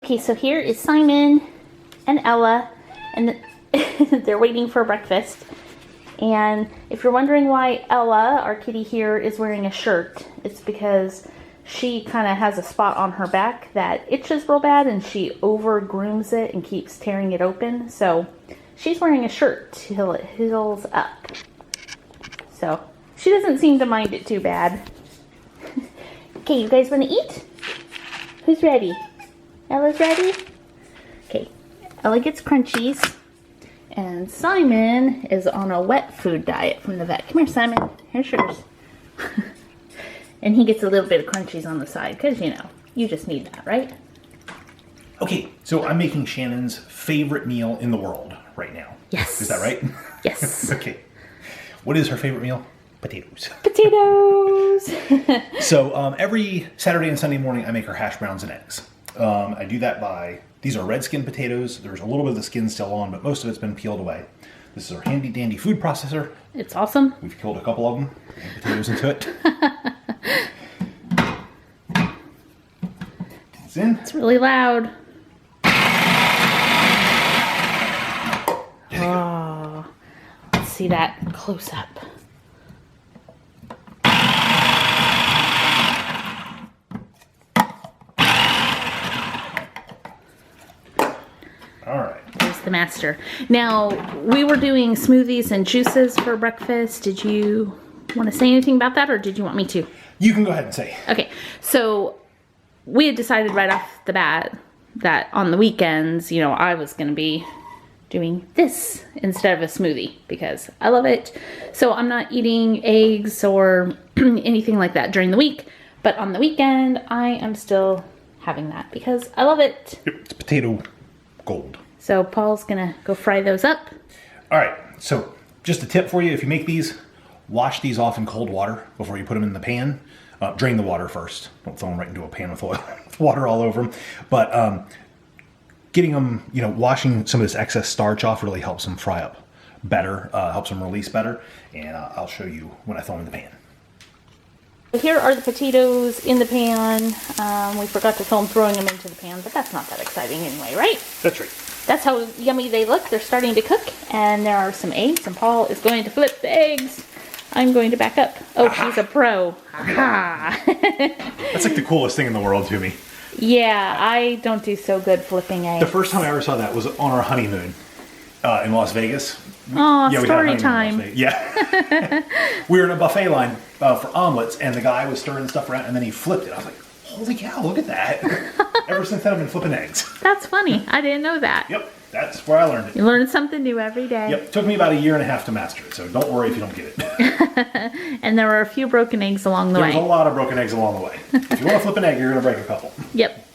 Okay, so here is Simon and Ella, and they're waiting for breakfast. And if you're wondering why Ella, our kitty here, is wearing a shirt, it's because she kind of has a spot on her back that itches real bad, and she over grooms it and keeps tearing it open. So she's wearing a shirt till it heals up. So she doesn't seem to mind it too bad. Okay, you guys want to eat? Who's ready? Ella's ready? Okay, Ella gets crunchies. And Simon is on a wet food diet from the vet. Come here, Simon. Here's yours. And he gets a little bit of crunchies on the side because, you know, you just need that, right? Okay, so I'm making Shannon's favorite meal in the world right now. Yes. Is that right? Yes. Okay. What is her favorite meal? Potatoes. Potatoes! So every Saturday and Sunday morning, I make her hash browns and eggs. I do that by, these are red skin potatoes. There's a little bit of the skin still on, but most of it's been peeled away. This is our handy dandy food processor. It's awesome. We've killed a couple of them and potatoes into it. It's in. It's really loud. Oh, let's see that close up. All right. There's the master. Now, we were doing smoothies and juices for breakfast. Did you want to say anything about that, or did you want me to? You can go ahead and say. Okay, so we had decided right off the bat that on the weekends, you know, I was going to be doing this instead of a smoothie because I love it. So I'm not eating eggs or anything like that during the week, but on the weekend, I am still having that because I love it. Yep, it's potato gold. So Paul's going to go fry those up. All right, so just a tip for you. If you make these, wash these off in cold water before you put them in the pan. Drain the water first. Don't throw them right into a pan with oil, water all over them. But getting them, you know, washing some of this excess starch off really helps them fry up better, helps them release better. And I'll show you when I throw them in the pan. Here are the potatoes in the pan. We forgot to film throwing them into the pan, but that's not that exciting anyway, right? That's right. That's how yummy they look. They're starting to cook, and there are some eggs, and Paul is going to flip the eggs. I'm going to back up. Oh, he's a pro. Aha. That's like the coolest thing in the world to me. Yeah, I don't do so good flipping eggs. The first time I ever saw that was on our honeymoon in Las Vegas. Oh, Yeah, story time. Yeah. We were in a buffet line for omelets, and the guy was stirring stuff around, and then he flipped it. I was like, holy cow, look at that. Ever since then, I've been flipping eggs. That's funny. I didn't know that. Yep, that's where I learned it. You learn something new every day. Yep, took me about a year and a half to master it, so don't worry if you don't get it. And there were a few broken eggs along the way. There's a lot of broken eggs along the way. If you want to flip an egg, you're going to break a couple. Yep.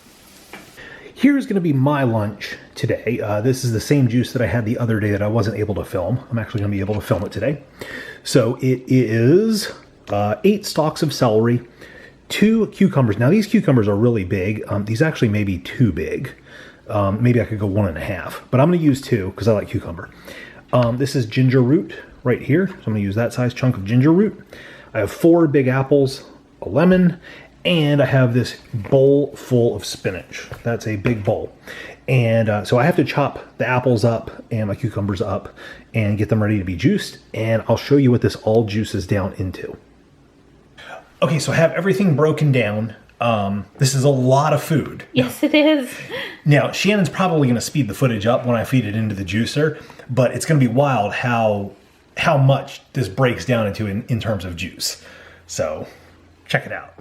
Here's going to be my lunch today. This is the same juice that I had the other day that I wasn't able to film. I'm actually going to be able to film it today. So it is 8 stalks of celery, 2 cucumbers. Now these cucumbers are really big. These actually may be too big. Maybe I could go 1.5, but I'm going to use 2 because I like cucumber. This is ginger root right here. So I'm going to use that size chunk of ginger root. I have 4 big apples, a lemon, and I have this bowl full of spinach. That's a big bowl. And so I have to chop the apples up and my cucumbers up and get them ready to be juiced. And I'll show you what this all juices down into. Okay, so I have everything broken down. This is a lot of food. Yes, it is. Now, Shannon's probably going to speed the footage up when I feed it into the juicer, but it's going to be wild how much this breaks down into in terms of juice. So, check it out.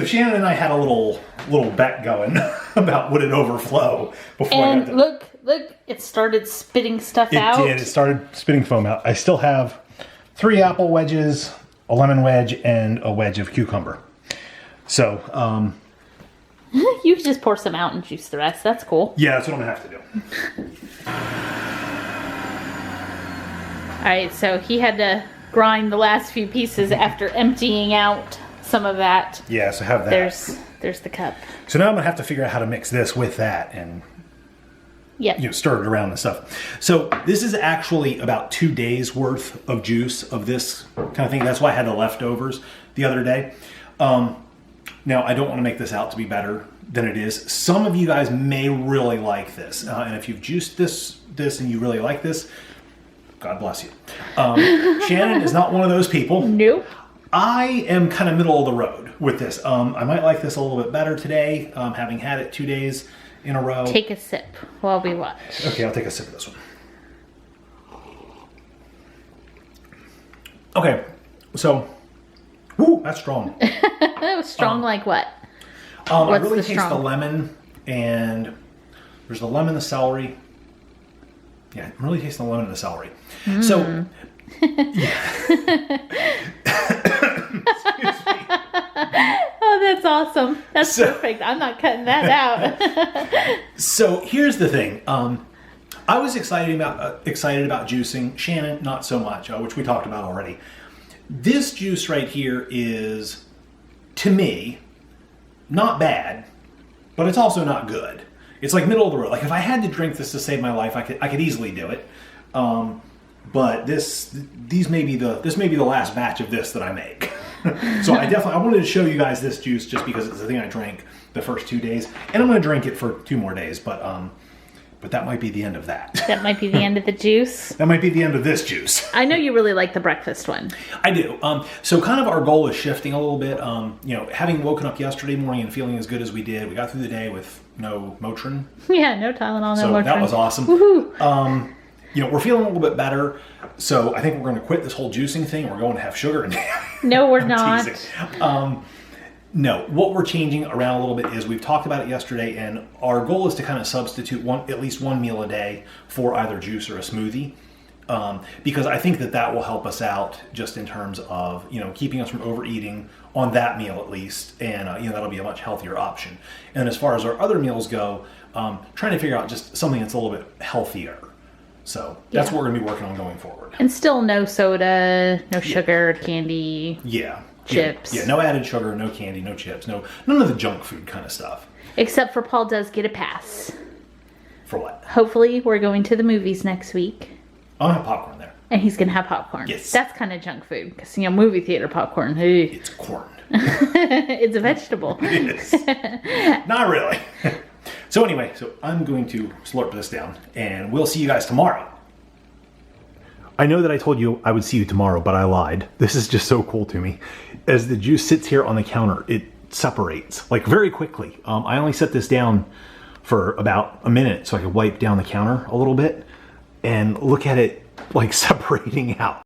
Shannon and I had a little bet going about would it overflow before I got And done. look, it started spitting stuff out. It did. It started spitting foam out. I still have 3 apple wedges, a lemon wedge, and a wedge of cucumber. So, You could just pour some out and juice the rest. That's cool. yeah, that's what I'm gonna have to do. All right, so he had to grind the last few pieces after emptying out some of that. Yeah, so have that. There's the cup. So now I'm gonna have to figure out how to mix this with that and Yep. stir it around and stuff. So this is actually about 2 days worth of juice of this kind of thing. That's why I had the leftovers the other day. Now I don't want to make this out to be better than it is. Some of you guys may really like this, and if you've juiced this and you really like this, God bless you. Shannon is not one of those people. Nope. I am kind of middle of the road with this. I might like this a little bit better today, having had it 2 days in a row. Take a sip while we watch. Okay, I'll take a sip of this one. Okay, so, whoo, that's strong. That was strong like what? I What's really the taste strong? the lemon, and there's the lemon, the celery. Yeah, I'm really tasting the lemon and the celery. So, Oh, that's awesome. That's perfect. I'm not cutting that out. So here's the thing. I was excited about juicing. Shannon, not so much, which we talked about already. This juice right here is, to me, not bad, but it's also not good. It's like middle of the road. Like if I had to drink this to save my life, I could easily do it. But this may be the last batch of this that I make. So I wanted to show you guys this juice just because it's the thing I drank the first 2 days, and I'm going to drink it for 2 more days. But that might be the end of that. That might be the end of the juice. That might be the end of this juice. I know you really like the breakfast one. I do. So kind of our goal is shifting a little bit. Having woken up yesterday morning and feeling as good as we did, we got through the day with no Motrin. Yeah, no Tylenol, no So Motrin. that was awesome. Woohoo. We're feeling a little bit better. So I think we're going to quit this whole juicing thing. We're going to have sugar in there. No, we're I'm not. teasing. No, what we're changing around a little bit is we've talked about it yesterday, and our goal is to kind of substitute at least one meal a day for either juice or a smoothie. Because I think that will help us out just in terms of, keeping us from overeating on that meal at least. And, that'll be a much healthier option. And as far as our other meals go, trying to figure out just something that's a little bit healthier. So that's what we're going to be working on going forward. And still no soda, no sugar, candy. Yeah. Chips. Yeah, no added sugar, no candy, no chips, none of the junk food kind of stuff. Except for Paul does get a pass. For what? Hopefully we're going to the movies next week. I'll have popcorn there. And he's going to have popcorn. Yes. That's kind of junk food. Because, movie theater popcorn. Hey. It's corn. It's a vegetable. It is. Not really. So anyway, I'm going to slurp this down, and we'll see you guys tomorrow. I know that I told you I would see you tomorrow, but I lied. This is just so cool to me. As the juice sits here on the counter, it separates, like very quickly. I only set this down for about a minute so I could wipe down the counter a little bit, and look at it like separating out.